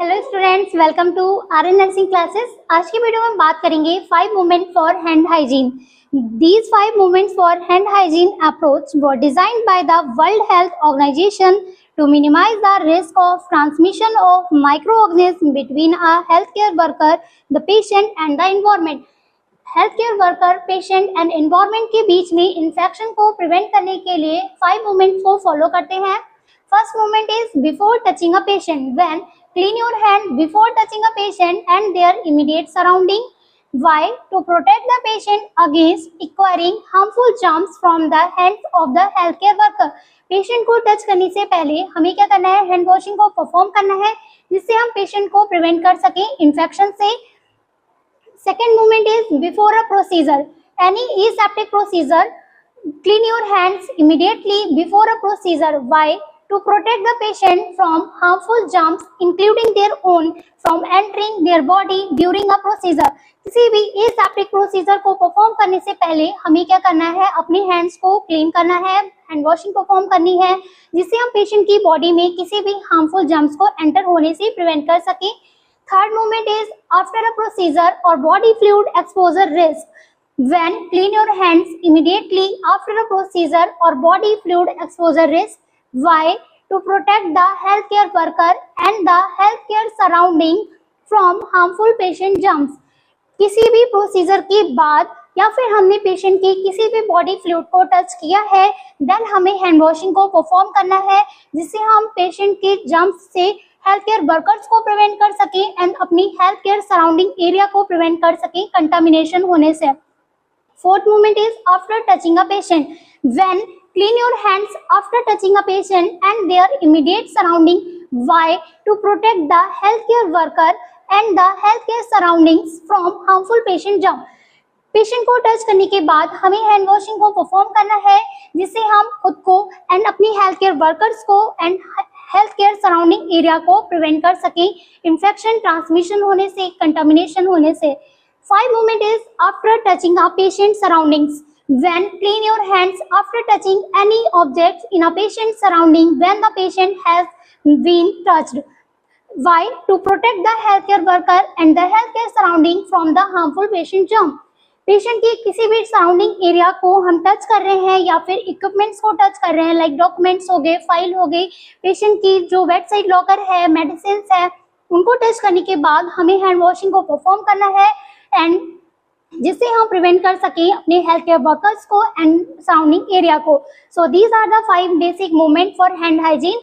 Hello students, welcome to RN nursing classes. आज की video में बात करेंगे 5 movement for hand hygiene. These 5 movements for hand hygiene approach were designed by the World Health Organization to minimize the risk of transmission of microorganisms between a healthcare worker, the patient and the environment. Health care worker, patient and environment के बीच में infection को prevent करने के लिए 5 movements को follow करते हैं। First movement is before touching a patient. When clean your hand before touching a patient and their immediate surrounding. Why? To protect the patient against acquiring harmful germs from the hands of the healthcare worker. Patient को touch करने से पहले हमें क्या करना है? Hand washing को perform करना है, जिससे हम पेशेंट को प्रिवेंट कर सकें इन्फेक्शन से। Second movement is before a procedure. Any aseptic procedure, clean your hands immediately before a procedure. Why? To protect the patient from harmful germs, including their own, from entering their body during a procedure. किसी भी aseptic procedure को perform करने से पहले हमें क्या करना है? अपने हैंड्स को क्लीन करना है, हैंड वॉशिंग परफॉर्म करनी है, जिससे हम पेशेंट की बॉडी में किसी भी हार्मफुल जर्म्स को एंटर होने से प्रिवेंट कर सकें। Third movement is after a procedure or body fluid exposure risk. When clean your hands immediately after a procedure or body fluid exposure risk. Why? To protect the healthcare worker and the healthcare surrounding from harmful patient germs. किसी भी procedure के बाद या फिर हमने patient के किसी भी बॉडी फ्लूइड को टच किया है, देन हमें हैंड वॉशिंग को परफॉर्म करना है, जिससे हम पेशेंट के जर्म्स से हेल्थ केयर वर्कर्स को प्रिवेंट कर सकें एंड अपनी हेल्थ केयर सराउंडिंग एरिया को प्रिवेंट कर सकें कंटामिनेशन होने से। Fourth movement is after touching a patient. When clean your hands after touching a patient and their immediate surrounding. Why? To protect the health care worker and the health care surroundings from harmful patient germ. Patient को touch करने के बाद हमें hand washing को perform करना है, जिससे हम खुद को एंड अपनी हेल्थ केयर वर्कर्स को and health care surrounding area को प्रिवेंट कर सकें इन्फेक्शन ट्रांसमिशन होने से, कंटामिनेशन होने से। 5 movement is after touching a patient surroundings. When clean your hands after touching any object in a patient surrounding when the patient has been touched. Why? To protect the healthcare worker and the healthcare surrounding from the harmful patient germ. Patient के किसी भी surrounding area को हम touch कर रहे हैं या फिर इक्विपमेंट्स को टच कर रहे हैं, लाइक डॉक्यूमेंट्स हो गए, फाइल हो गई, पेशेंट की जो बेड साइड लॉकर है, मेडिसिन है, उनको टच करने के बाद हमें हैंड वॉशिंग को परफॉर्म करना है, एंड जिससे हम प्रिवेंट कर सकें अपने हेल्थ केयर वर्कर्स को एंड सराउंडिंग एरिया को। So these are the 5 basic movement for hand hygiene.